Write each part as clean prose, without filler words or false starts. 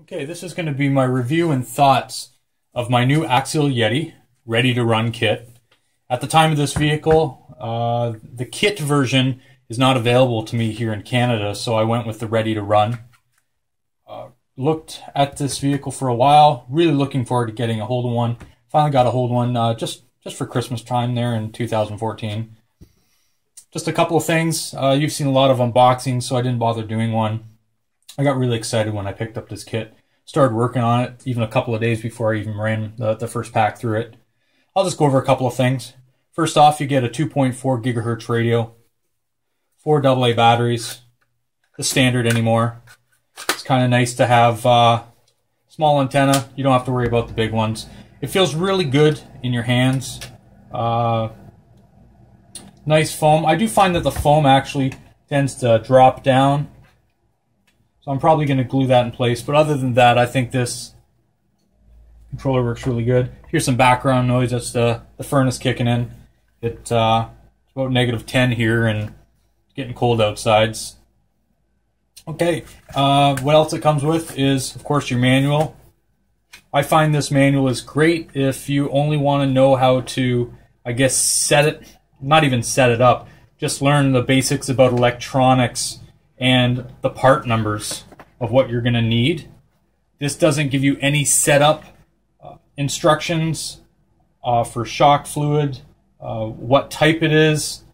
Okay, this is going to be my review and thoughts of my new Axial Yeti Ready to Run kit. At the time of this vehicle, the kit version is not available to me here in Canada, so I went with the Ready to Run. Looked at this vehicle for a while, really looking forward to getting a hold of one. Finally got a hold of one just for Christmas time there in 2014. Just a couple of things. You've seen a lot of unboxings, so I didn't bother doing one. I got really excited when I picked up this kit. Started working on it even a couple of days before I even ran the first pack through it. I'll just go over a couple of things. First off, you get a 2.4 gigahertz radio, 4 AA batteries, the standard anymore. It's kind of nice to have small antenna. You don't have to worry about the big ones. It feels really good in your hands. Nice foam. I do find that the foam actually tends to drop down, so I'm probably going to glue that in place. But other than that, I think this controller works really good. Here's some background noise. That's the furnace kicking in. It's about -10 here and it's getting cold outside. Okay, what else it comes with is, of course, your manual. I find this manual is great if you only want to know how to, I guess, set it, not even set it up, just learn the basics about electronics and the part numbers of what you're going to need. This doesn't give you any setup instructions for shock fluid, what type it is,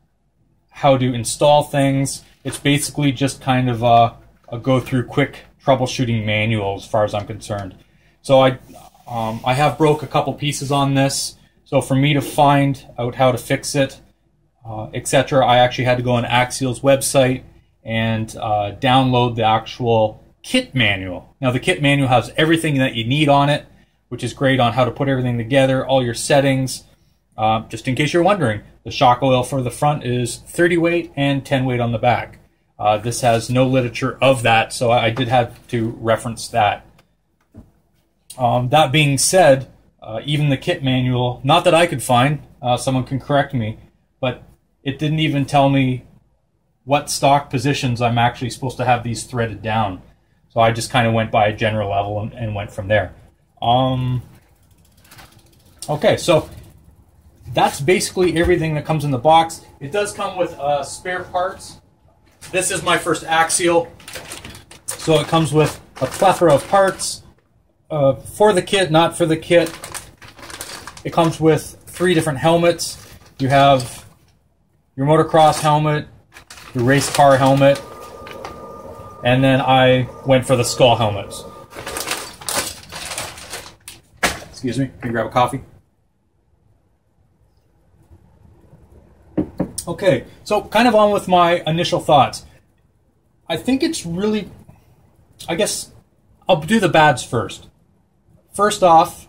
how to install things. It's basically just kind of a go through quick troubleshooting manual as far as I'm concerned. So I have broke a couple pieces on this. So for me to find out how to fix it, etc., I actually had to go on Axial's website and download the actual kit manual. Now the kit manual has everything that you need on it, which is great on how to put everything together, all your settings. Just in case you're wondering, the shock oil for the front is 30 weight and 10 weight on the back. This has no literature of that, so I did have to reference that. That being said, even the kit manual, not that I could find, someone can correct me, but it didn't even tell me what stock positions I'm actually supposed to have these threaded down. So I just kind of went by a general level and went from there. Okay, so that's basically everything that comes in the box. It does come with spare parts. This is my first Axial, so it comes with a plethora of parts for the kit, not for the kit. It comes with 3 different helmets. You have your motocross helmet, your race car helmet, and then I went for the skull helmets. Excuse me, can you grab a coffee? Okay, so kind of on with my initial thoughts. I think it's really, I guess I'll do the bads first. First off,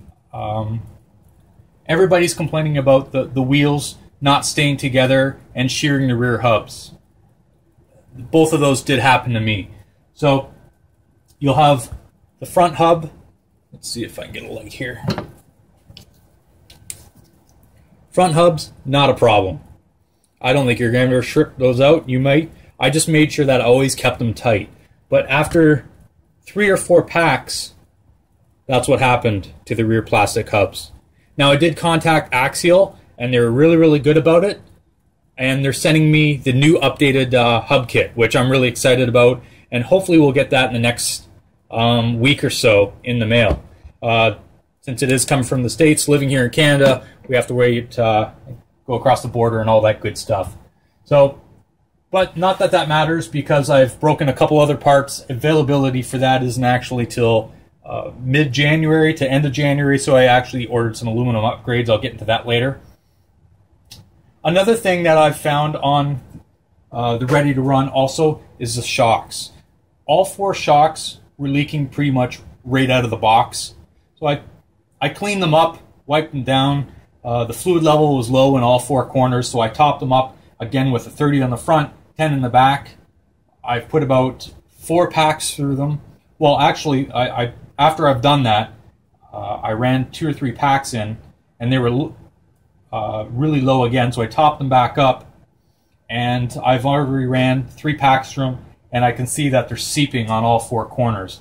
everybody's complaining about the wheels not staying together and shearing the rear hubs. Both of those did happen to me. So you'll have the front hub. Let's see if I can get a light here. Front hubs, not a problem. I don't think you're going to strip those out. You might. I just made sure that I always kept them tight. But after 3 or 4 packs, that's what happened to the rear plastic hubs. Now, I did contact Axial, and they were really, really good about it. And they're sending me the new updated hub kit, which I'm really excited about. And hopefully we'll get that in the next week or so in the mail. Since it is coming from the States, living here in Canada, we have to wait go across the border and all that good stuff. So, but not that that matters because I've broken a couple other parts. Availability for that isn't actually till mid-January to end of January, so I actually ordered some aluminum upgrades. I'll get into that later. Another thing that I've found on the Ready to Run also is the shocks. All 4 shocks were leaking pretty much right out of the box. So I cleaned them up, wiped them down. The fluid level was low in all 4 corners, so I topped them up again with a 30 on the front, 10 in the back. I've put about 4 packs through them. Well, actually, after I've done that, I ran 2 or 3 packs in, and they were really low again, so I topped them back up, and I've already ran 3 packs through them, and I can see that they're seeping on all 4 corners.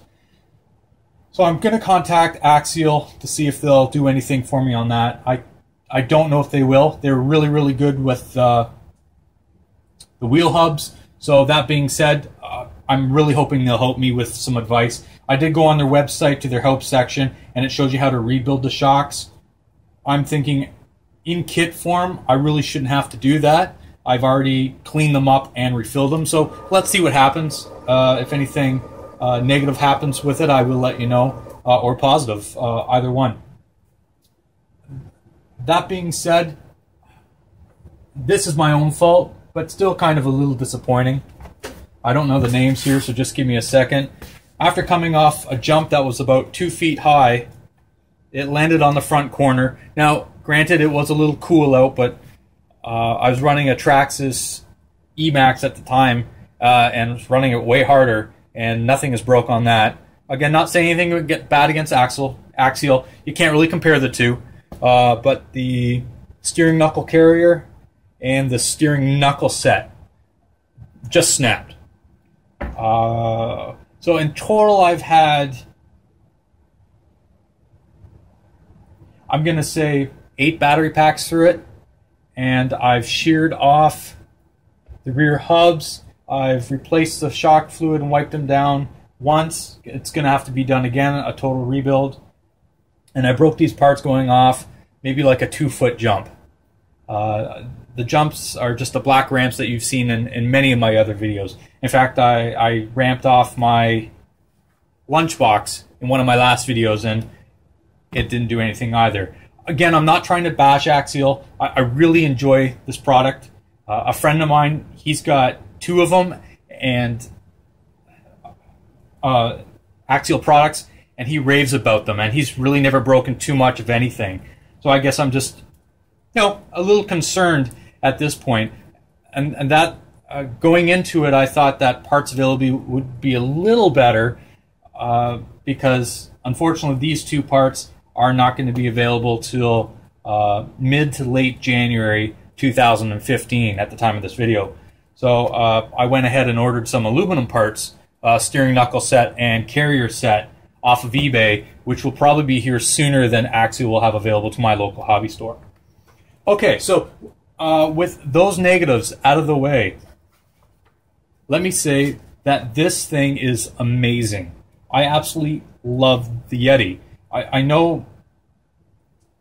So I'm going to contact Axial to see if they'll do anything for me on that. I don't know if they will. They're really, really good with the wheel hubs. So that being said, I'm really hoping they'll help me with some advice. I did go on their website to their help section, and it shows you how to rebuild the shocks. I'm thinking in kit form, I really shouldn't have to do that. I've already cleaned them up and refilled them. So let's see what happens. If anything negative happens with it, I will let you know, or positive, either one. That being said, this is my own fault, but still kind of a little disappointing. I don't know the names here, so just give me a second. After coming off a jump that was about 2 feet high, it landed on the front corner. Now, granted, it was a little cool out, but I was running a Traxxas Emax at the time, and was running it way harder, and nothing is broke on that. Again, not saying anything would get bad against Axial. You can't really compare the two, but the steering knuckle carrier and the steering knuckle set just snapped. So in total, I've had, I'm going to say, 8 battery packs through it, and I've sheared off the rear hubs. I've replaced the shock fluid and wiped them down once. It's going to have to be done again, a total rebuild. And I broke these parts going off maybe like a 2-foot jump. The jumps are just the black ramps that you've seen in many of my other videos. In fact, I ramped off my lunchbox in one of my last videos, and it didn't do anything either. Again, I'm not trying to bash Axial. I really enjoy this product. A friend of mine, he's got 2 of them, and Axial products, and he raves about them, and he's really never broken too much of anything. So I guess I'm just, a little concerned at this point. And that, going into it, I thought that parts availability would be a little better, because unfortunately these 2 parts are not going to be available till mid to late January 2015 at the time of this video. So I went ahead and ordered some aluminum parts, steering knuckle set and carrier set, off of eBay, which will probably be here sooner than Axial will have available to my local hobby store. Okay, so with those negatives out of the way, let me say that this thing is amazing. I absolutely love the Yeti. I know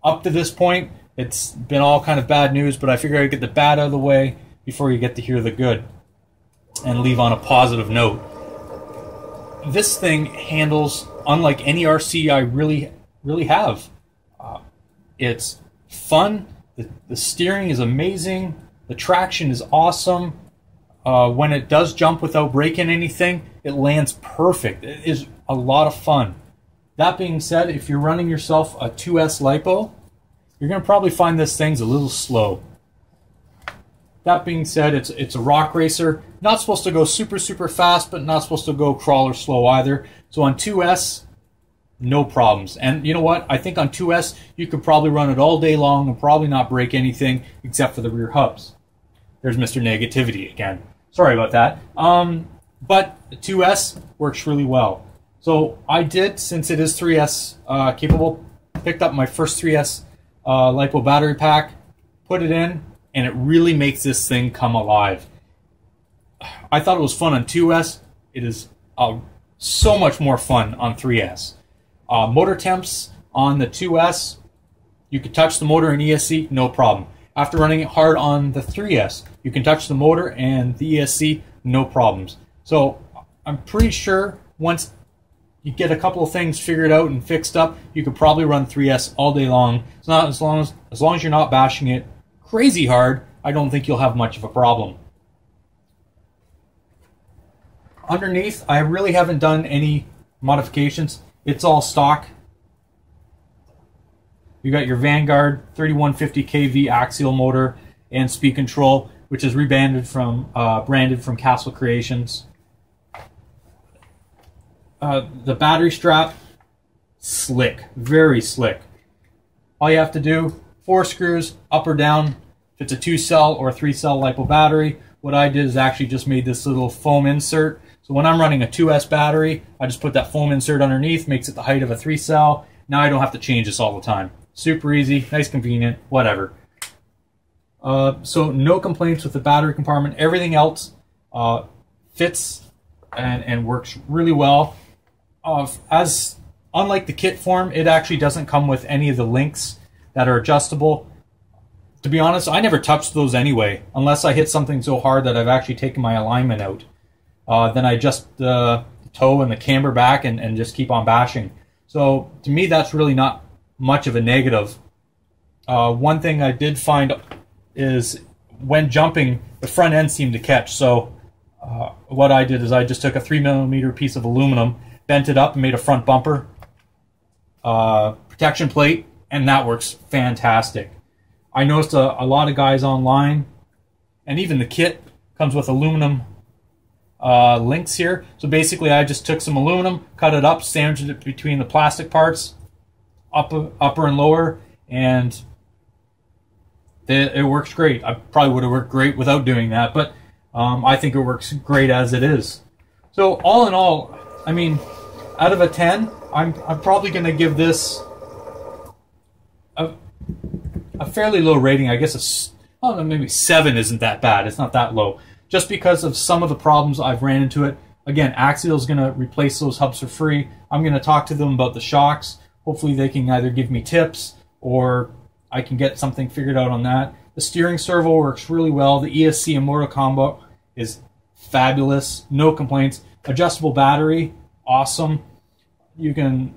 up to this point it's been all kind of bad news, but I figured I'd get the bad out of the way before you get to hear the good and leave on a positive note. This thing handles unlike any RC I really have. It's fun. The steering is amazing. The traction is awesome. When it does jump without breaking anything, it lands perfect. It is a lot of fun. That being said, if you're running yourself a 2S LiPo, you're going to probably find this thing's a little slow. That being said, it's a rock racer. Not supposed to go super, super fast, but not supposed to go crawler slow either. So on 2S, no problems. And you know what? I think on 2S, you could probably run it all day long and probably not break anything except for the rear hubs. There's Mr. Negativity again. Sorry about that. But 2S works really well. So I did, since it is 3S capable, picked up my first 3S LiPo battery pack, put it in, and it really makes this thing come alive. I thought it was fun on 2S. It is so much more fun on 3S. Motor temps on the 2S, you can touch the motor in ESC, no problem. After running it hard on the 3S, you can touch the motor and the ESC, no problems. So I'm pretty sure once you get a couple of things figured out and fixed up, you could probably run 3S all day long. It's not, as long as you're not bashing it crazy hard, I don't think you'll have much of a problem. Underneath, I really haven't done any modifications. It's all stock. You got your Vanguard 3150 kV axial motor and speed control, which is branded from Castle Creations. The battery strap, slick, very slick. All you have to do, 4 screws up or down. If it's a 2-cell or 3-cell LiPo battery, what I did is actually just made this little foam insert So when I'm running a 2S battery, I just put that foam insert underneath, makes it the height of a 3-cell. Now I don't have to change this all the time. Super easy, nice, convenient, whatever. So no complaints with the battery compartment. Everything else fits and works really well. Unlike the kit form, it actually doesn't come with any of the links that are adjustable. To be honest, I never touched those anyway, unless I hit something so hard that I've actually taken my alignment out. Then I adjust the toe and the camber back and just keep on bashing. So to me, that's really not much of a negative. One thing I did find is when jumping, the front end seemed to catch. So what I did is I just took a 3mm piece of aluminum, bent it up and made a front bumper protection plate, and that works fantastic. I noticed a lot of guys online, and even the kit comes with aluminum links here. So basically I just took some aluminum, cut it up, sandwiched it between the plastic parts, upper and lower, and it works great. I probably would have worked great without doing that, but I think it works great as it is. So all in all, I mean, out of a 10, I'm probably going to give this a fairly low rating. I guess maybe 7 isn't that bad. It's not that low. Just because of some of the problems I've ran into it. Again, Axial is going to replace those hubs for free. I'm going to talk to them about the shocks. Hopefully they can either give me tips or I can get something figured out on that. The steering servo works really well. The ESC and motor combo is fabulous. No complaints. Adjustable battery, awesome. You can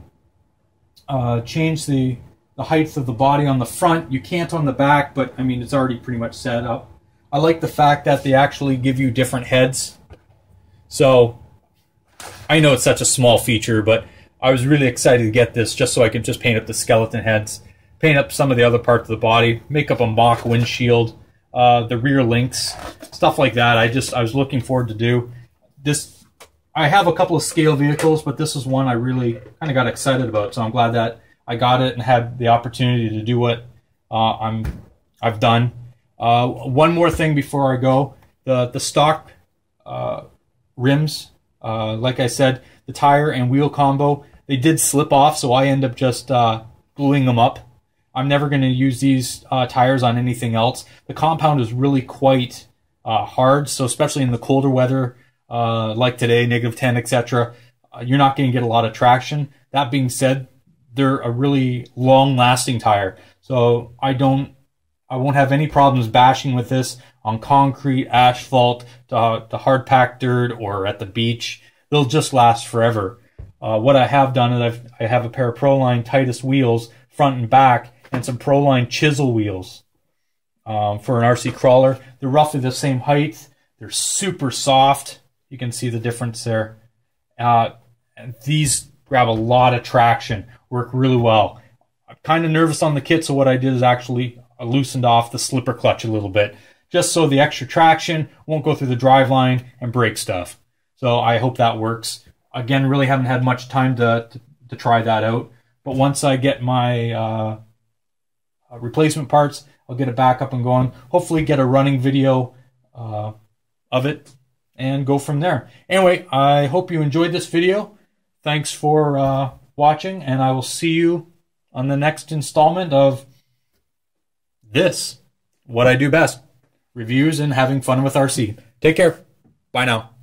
change the height of the body on the front. You can't on the back, but I mean, it's already pretty much set up. I like the fact that they actually give you different heads. So I know it's such a small feature, but I was really excited to get this just so I could just paint up the skeleton heads, paint up some of the other parts of the body, make up a mock windshield, the rear links, stuff like that. I was looking forward to do this. I have a couple of scale vehicles, but this is one I really kind of got excited about. So I'm glad that I got it and had the opportunity to do what I've done. One more thing before I go, the stock rims, like I said, the tire and wheel combo, they did slip off, so I end up just gluing them up. I'm never going to use these tires on anything else. The compound is really quite hard, so especially in the colder weather, like today, -10, etc., you're not going to get a lot of traction. That being said, they're a really long-lasting tire, so I won't have any problems bashing with this on concrete, asphalt, to hard-packed dirt, or at the beach. They'll just last forever. What I have done is I have a pair of Proline Titus wheels, front and back, and some Proline chisel wheels for an RC crawler. They're roughly the same height. They're super soft. You can see the difference there. And these grab a lot of traction, work really well. I'm kind of nervous on the kit, so what I did is actually I loosened off the slipper clutch a little bit, just so the extra traction won't go through the driveline and break stuff. So I hope that works. Again, really haven't had much time to try that out, but once I get my replacement parts, I'll get it back up and going. Hopefully get a running video of it and go from there. Anyway, I hope you enjoyed this video. Thanks for watching, and I will see you on the next installment of this, what I do best, reviews and having fun with RC. Take care. Bye now.